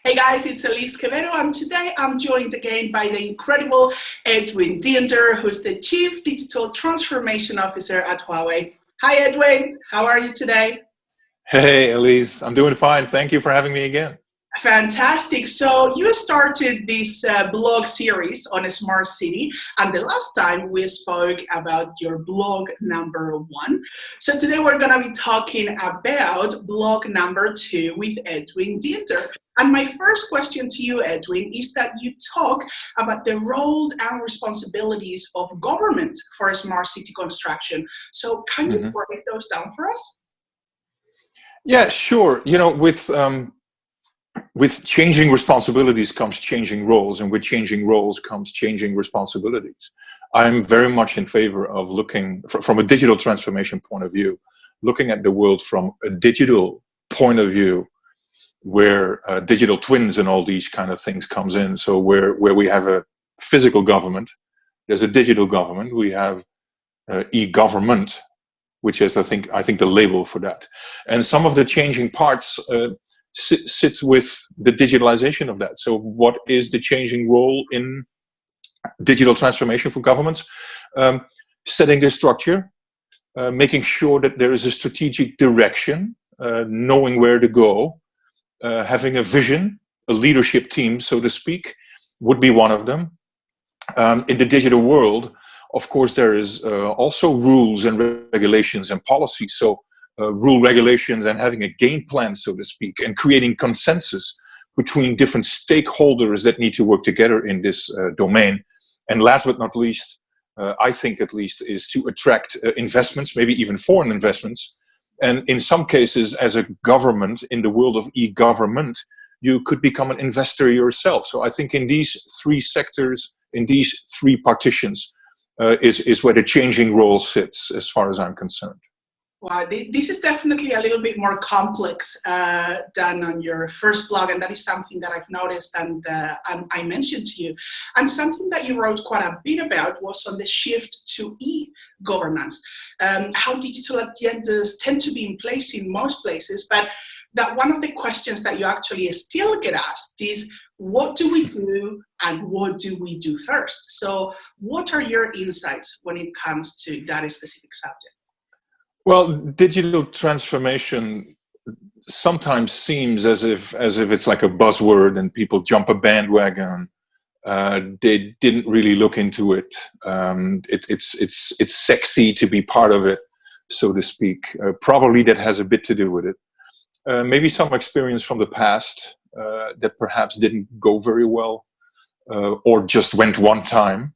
Hey guys, it's Elise Quevedo, and today I'm joined again by the incredible Edwin Diender, who's the Chief Digital Transformation Officer at Huawei. Hi Edwin, how are you today? Hey Elise, I'm doing fine. Thank you for having me again. Fantastic. So you started this blog series on a smart city, and the last time we spoke about your blog number 1. So today we're going to be talking about blog number 2 with Edwin Diender. And my first question to you, Edwin, is that you talk about the role and responsibilities of government for a smart city construction. So can you break those down for us? Yeah, sure. You know, with changing responsibilities comes changing roles, and with changing roles comes changing responsibilities. I'm very much in favor of looking from a digital transformation point of view, looking at the world from a digital point of view, where digital twins and all these kind of things comes in. So where we have a physical government, there's a digital government. We have eGovernment, which is I think the label for that. And some of the changing parts sit with the digitalization of that. So what is the changing role in digital transformation for governments? Setting the structure, making sure that there is a strategic direction, knowing where to go, having a vision, a leadership team, so to speak, would be one of them. In the digital world, of course, there is also rules and regulations and policies. So rule regulations and having a game plan, so to speak, and creating consensus between different stakeholders that need to work together in this domain. And last but not least, I think at least, is to attract investments, maybe even foreign investments. And in some cases, as a government in the world of e-government, you could become an investor yourself. So I think in these 3 sectors, in these 3 partitions, is where the changing role sits, as far as I'm concerned. Wow, this is definitely a little bit more complex than on your first blog, and that is something that I've noticed and I mentioned to you. And something that you wrote quite a bit about was on the shift to e-governance, how digital agendas tend to be in place in most places, but that one of the questions that you actually still get asked is, what do we do and what do we do first? So what are your insights when it comes to that specific subject? Well, digital transformation sometimes seems as if it's like a buzzword and people jump a bandwagon. They didn't really look into it. It's sexy to be part of it, so to speak. Probably that has a bit to do with it. Maybe some experience from the past that perhaps didn't go very well, or just went one time.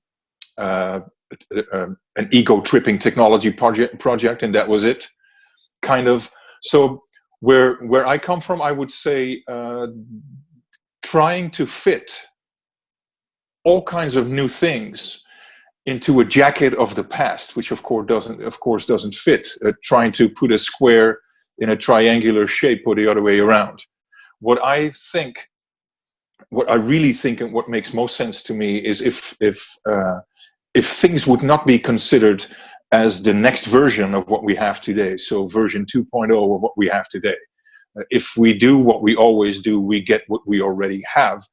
An ego-tripping technology project, and that was it, kind of. So where I come from, I would say trying to fit all kinds of new things into a jacket of the past, which of course doesn't fit. Trying to put a square in a triangular shape or the other way around. What I really think, and what makes most sense to me, is if things would not be considered as the next version of what we have today, so version 2.0 of what we have today. If we do what we always do, we get what we already have.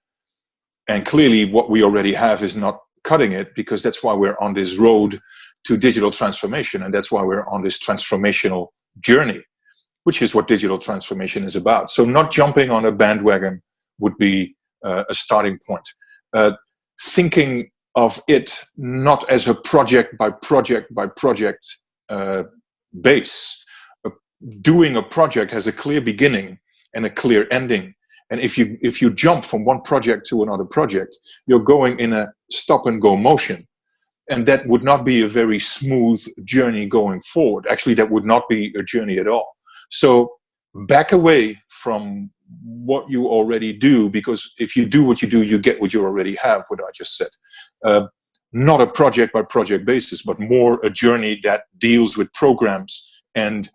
And clearly what we already have is not cutting it, because that's why we're on this road to digital transformation. And that's why we're on this transformational journey, which is what digital transformation is about. So not jumping on a bandwagon would be a starting point. Thinking of it not as a project by project base. Doing a project has a clear beginning and a clear ending. And if you jump from one project to another project, you're going in a stop and go motion. And that would not be a very smooth journey going forward. Actually, that would not be a journey at all. So back away from what you already do, because if you do what you do, you get what you already have, what I just said. Not a project by project basis, but more a journey that deals with programs and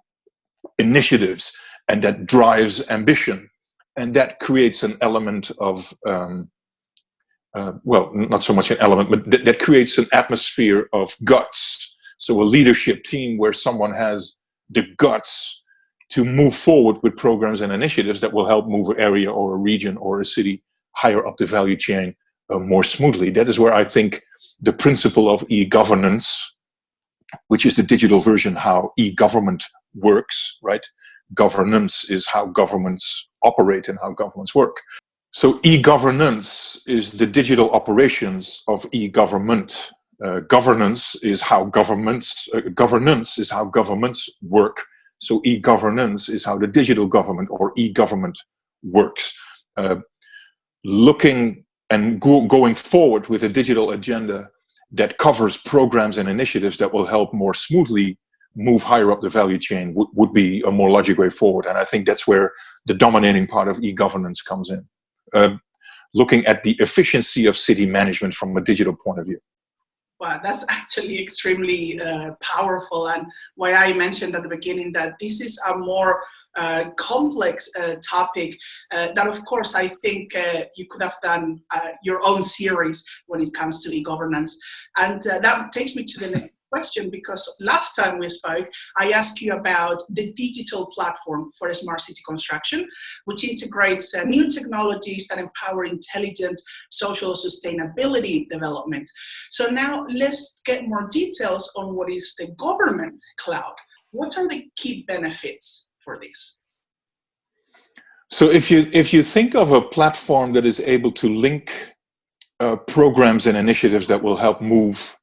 initiatives, and that drives ambition, and that creates an element of well, not so much an element, but that creates an atmosphere of guts. So a leadership team where someone has the guts to move forward with programs and initiatives that will help move an area or a region or a city higher up the value chain more smoothly. That is where I think the principle of e-governance, which is the digital version how e-government works, right? Governance is how governments operate and how governments work. So e-governance is the digital operations of e-government. Governance is how governments work. So e-governance is how the digital government or e-government works. Looking and going forward with a digital agenda that covers programs and initiatives that will help more smoothly move higher up the value chain would be a more logical way forward. And I think that's where the dominating part of e-governance comes in. Looking at the efficiency of city management from a digital point of view. Wow, that's actually extremely powerful, and why I mentioned at the beginning that this is a more complex topic that, of course, I think you could have done your own series when it comes to e-governance. And that takes me to the next question, because last time we spoke, I asked you about the digital platform for smart city construction, which integrates new technologies that empower intelligent social sustainability development. So now let's get more details on what is the government cloud. What are the key benefits for this? So if you think of a platform that is able to link programs and initiatives that will help move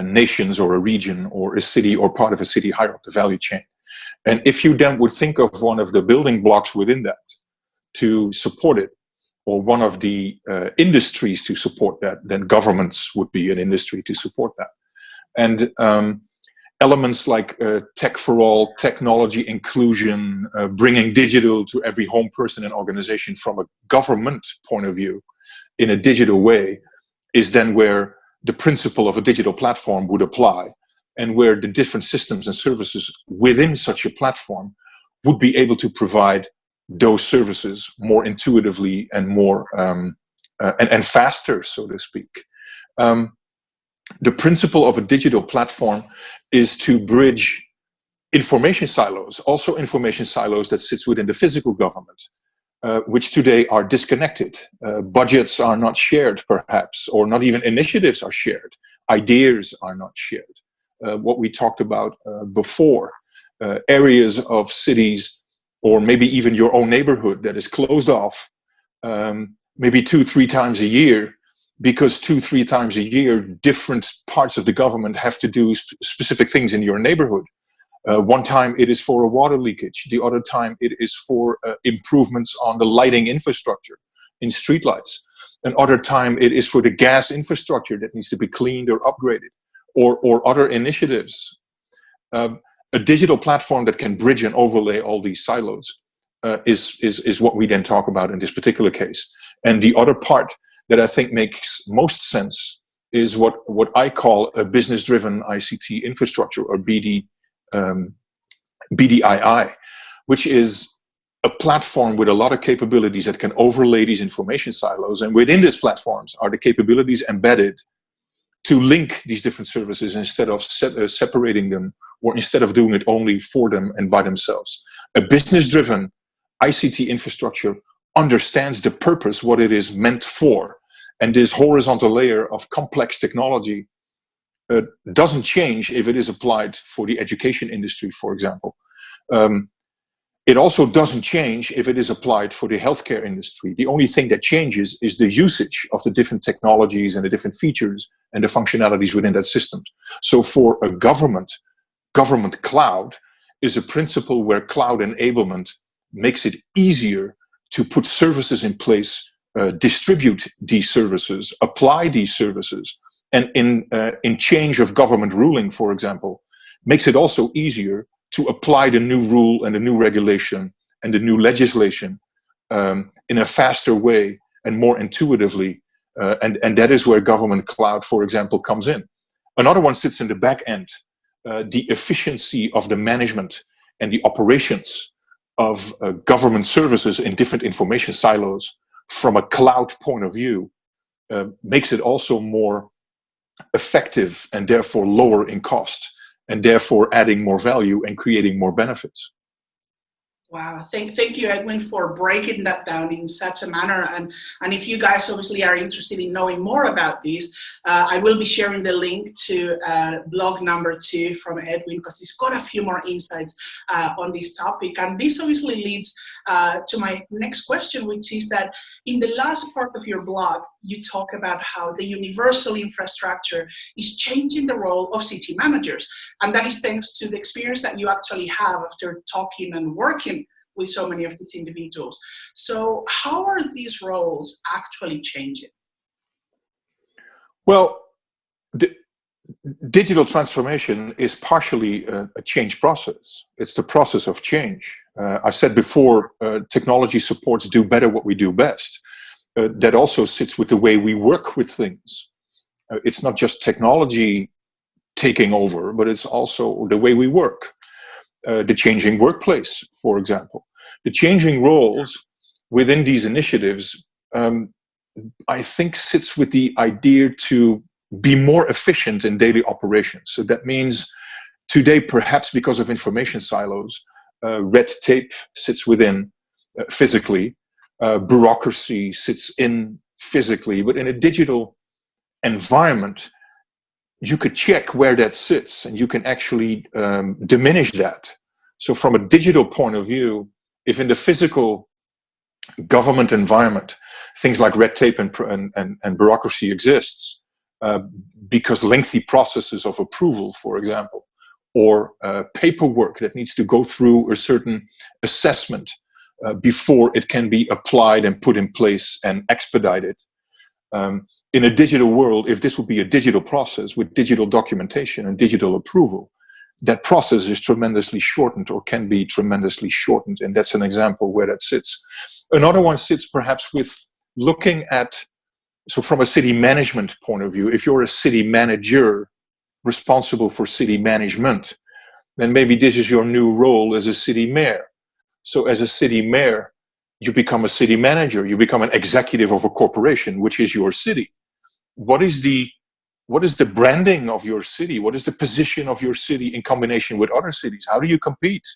nations or a region or a city or part of a city higher up the value chain. And if you then would think of one of the building blocks within that to support it, or one of the industries to support that, then governments would be an industry to support that. And elements like tech for all, technology inclusion, bringing digital to every home person and organization from a government point of view in a digital way is then where the principle of a digital platform would apply, and where the different systems and services within such a platform would be able to provide those services more intuitively and more and faster, so to speak. The principle of a digital platform is to bridge information silos, also information silos that sits within the physical government, which today are disconnected. Budgets are not shared, perhaps, or not even initiatives are shared. Ideas are not shared. What we talked about before, areas of cities, or maybe even your own neighborhood that is closed off, maybe 2-3 times a year, because 2-3 times a year, different parts of the government have to do specific things in your neighborhood. One time it is for a water leakage. The other time it is for improvements on the lighting infrastructure in streetlights. Another time it is for the gas infrastructure that needs to be cleaned or upgraded, or other initiatives. A digital platform that can bridge and overlay all these silos is what we then talk about in this particular case. And the other part that I think makes most sense is what I call a business-driven ICT infrastructure, or BDII, which is a platform with a lot of capabilities that can overlay these information silos. And within these platforms are the capabilities embedded to link these different services instead of separating them, or instead of doing it only for them and by themselves. A business-driven ICT infrastructure understands the purpose, what it is meant for. And this horizontal layer of complex technology doesn't change if it is applied for the education industry, for example. It also doesn't change if it is applied for the healthcare industry. The only thing that changes is the usage of the different technologies and the different features and the functionalities within that system. So for a government cloud is a principle where cloud enablement makes it easier to put services in place, distribute these services, apply these services, and in change of government ruling, for example, makes it also easier to apply the new rule and the new regulation and the new legislation in a faster way and more intuitively. And that is where government cloud, for example, comes in. Another one sits in the back end, the efficiency of the management and the operations of government services in different information silos from a cloud point of view makes it also more effective and therefore lower in cost, and therefore adding more value and creating more benefits. Wow, thank you, Edwin, for breaking that down in such a manner. And if you guys obviously are interested in knowing more about this, I will be sharing the link to blog number 2 from Edwin, because he's got a few more insights on this topic. And this obviously leads to my next question, which is that in the last part of your blog, you talk about how the universal infrastructure is changing the role of city managers. And that is thanks to the experience that you actually have after talking and working with so many of these individuals. So how are these roles actually changing? Well, digital transformation is partially a change process. It's the process of change. I said before, technology supports do better what we do best. That also sits with the way we work with things. It's not just technology taking over, but it's also the way we work. The changing workplace, for example. The changing roles within these initiatives, I think, sits with the idea to be more efficient in daily operations. So that means today, perhaps because of information silos, red tape sits within physically, bureaucracy sits in physically, but in a digital environment, you could check where that sits and you can actually diminish that. So from a digital point of view, if in the physical government environment, things like red tape and bureaucracy exists, because lengthy processes of approval, for example, or paperwork that needs to go through a certain assessment before it can be applied and put in place and expedited. In a digital world, if this would be a digital process with digital documentation and digital approval, that process is tremendously shortened or can be tremendously shortened. And that's an example where that sits. Another one sits perhaps with looking at, so from a city management point of view, if you're a city manager responsible for city management, then maybe this is your new role as a city mayor. So as a city mayor, you become a city manager, you become an executive of a corporation, which is your city. What is the branding of your city? What is the position of your city in combination with other cities? How do you compete?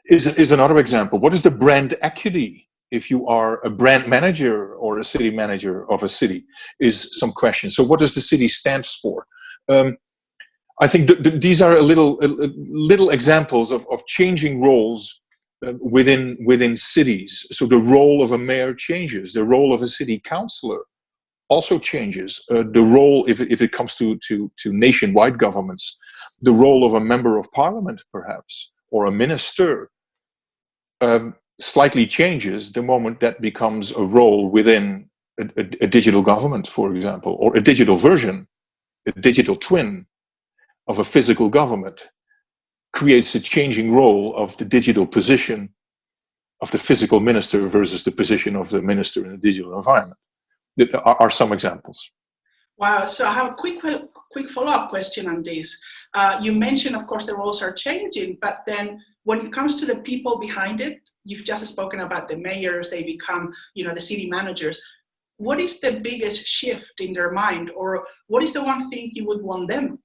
Is another example. What is the brand equity if you are a brand manager or a city manager of a city? Is some question. So what does the city stand for? I think these are little examples of changing roles within cities. So the role of a mayor changes. The role of a city councillor also changes. The role, if it comes to nationwide governments, the role of a member of parliament, perhaps, or a minister, slightly changes the moment that becomes a role within a digital government, for example, or a digital version, a digital twin of a physical government creates a changing role of the digital position of the physical minister versus the position of the minister in a digital environment. There are some examples. Wow, so I have a quick follow-up question on this. You mentioned, of course, the roles are changing, but then when it comes to the people behind it, you've just spoken about the mayors, they become, the city managers. What is the biggest shift in their mind, or what is the one thing you would want them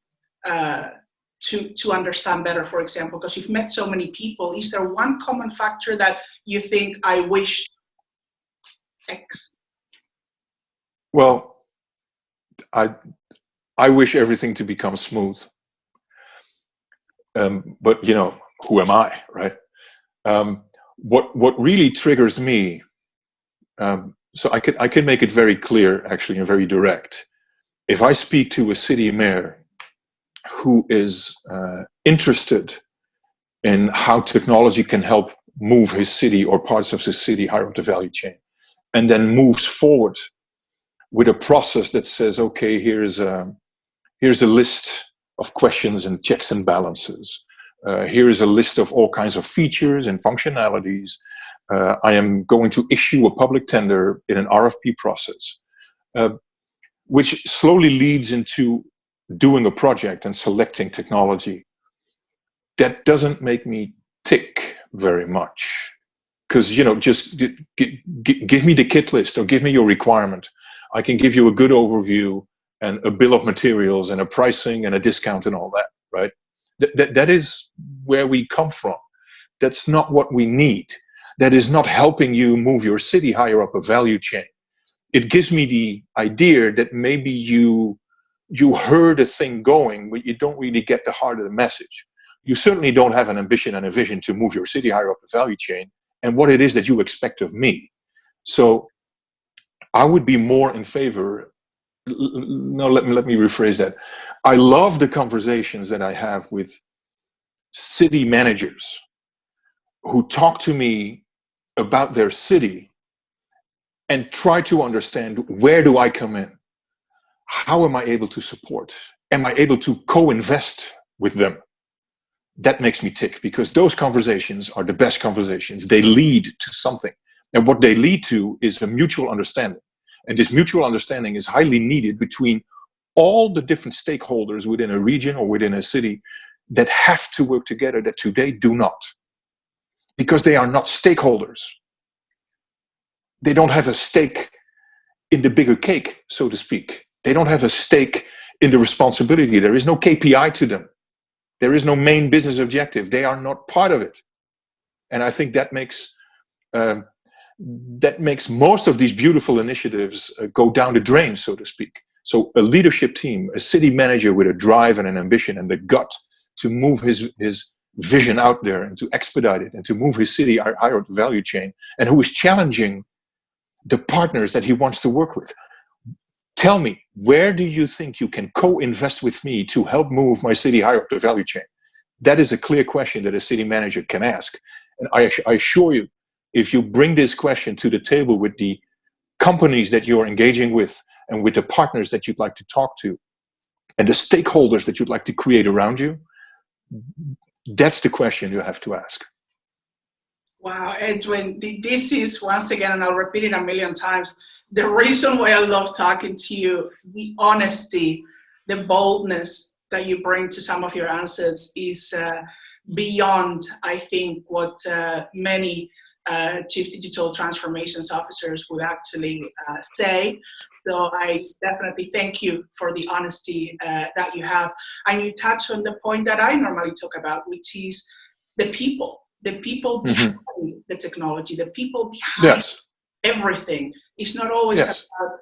to understand better, for example, because you've met so many people? Is there one common factor that you think, I wish X? Well, I wish everything to become smooth. But who am I, right? What really triggers me, so I can make it very clear, actually, and very direct. If I speak to a city mayor who is interested in how technology can help move his city or parts of his city higher up the value chain, and then moves forward with a process that says, okay, here's a list of questions and checks and balances. Here is a list of all kinds of features and functionalities. I am going to issue a public tender in an RFP process, which slowly leads into doing a project and selecting technology. That doesn't make me tick very much. Because, just give me the kit list or give me your requirement. I can give you a good overview and a bill of materials and a pricing and a discount and all that, right? That is where we come from. That's not what we need. That is not helping you move your city higher up a value chain. It gives me the idea that maybe you heard a thing going, but you don't really get the heart of the message. You certainly don't have an ambition and a vision to move your city higher up the value chain and what it is that you expect of me. So I would be more in favor. No, let me rephrase that. I love the conversations that I have with city managers who talk to me about their city and try to understand, where do I come in? How am I able to support? Am I able to co-invest with them? That makes me tick, because those conversations are the best conversations. They lead to something. And what they lead to is a mutual understanding. And this mutual understanding is highly needed between all the different stakeholders within a region or within a city that have to work together, that today do not. Because they are not stakeholders. They don't have a stake in the bigger cake, so to speak. They don't have a stake in the responsibility. There is no KPI to them. There is no main business objective. They are not part of it. And I think that makes most of these beautiful initiatives go down the drain, so to speak. So a leadership team, a city manager with a drive and an ambition and the gut to move his vision out there and to expedite it and to move his city higher up the value chain, and who is challenging the partners that he wants to work with. Tell me, where do you think you can co-invest with me to help move my city higher up the value chain? That is a clear question that a city manager can ask. And I assure you, if you bring this question to the table with the companies that you're engaging with and with the partners that you'd like to talk to and the stakeholders that you'd like to create around you, that's the question you have to ask. Wow, Edwin, this is, once again, and I'll repeat it a million times, the reason why I love talking to you. The honesty, the boldness that you bring to some of your answers is beyond, I think, what many chief digital transformations officers would actually say. So I definitely thank you for the honesty that you have. And you touch on the point that I normally talk about, which is the people behind the technology, the people behind everything. It's not always about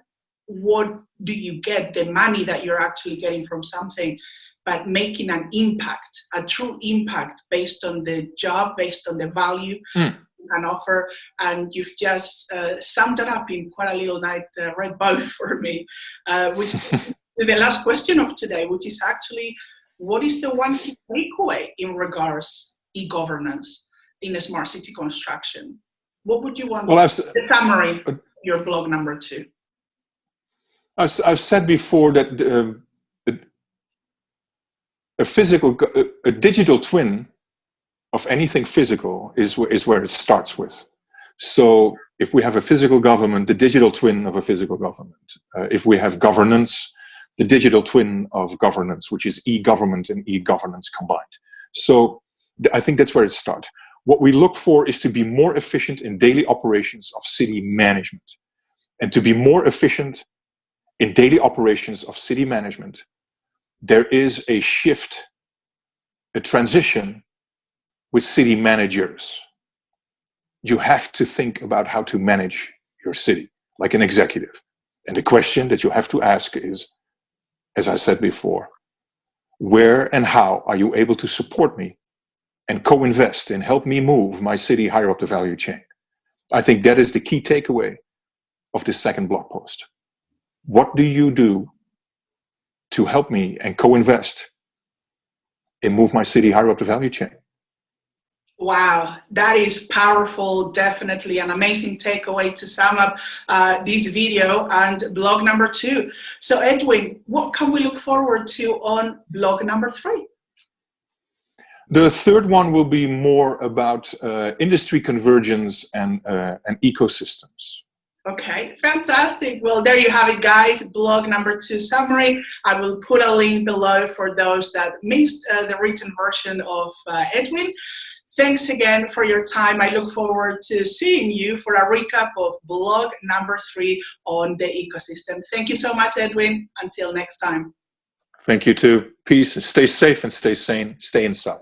what do you get, the money that you're actually getting from something, but making an impact, a true impact based on the job, based on the value you can offer. And you've just summed it up in quite a little red bow for me, which is the last question of today, which is actually, what is the one key takeaway in regards e-governance in a smart city construction? What would you want the summary of your blog number 2? I've said before that a digital twin of anything physical is where it starts with. So if we have a physical government, the digital twin of a physical government. If we have governance, the digital twin of governance, which is e-government and e-governance combined. So I think that's where it starts. What we look for is to be more efficient in daily operations of city management. And to be more efficient in daily operations of city management, there is a shift, a transition with city managers. You have to think about how to manage your city like an executive. And the question that you have to ask is, as I said before, where and how are you able to support me and co-invest and help me move my city higher up the value chain? I think that is the key takeaway of this second blog post. What do you do to help me and co-invest and move my city higher up the value chain? Wow, that is powerful. Definitely an amazing takeaway to sum up this video and blog number 2. So Edwin, what can we look forward to on blog number 3? The third one will be more about industry convergence and ecosystems. Okay, fantastic. Well, there you have it, guys. Blog number 2 summary. I will put a link below for those that missed the written version of Edwin. Thanks again for your time. I look forward to seeing you for a recap of blog number 3 on the ecosystem. Thank you so much, Edwin. Until next time. Thank you too. Peace. Stay safe and stay sane. Stay inside.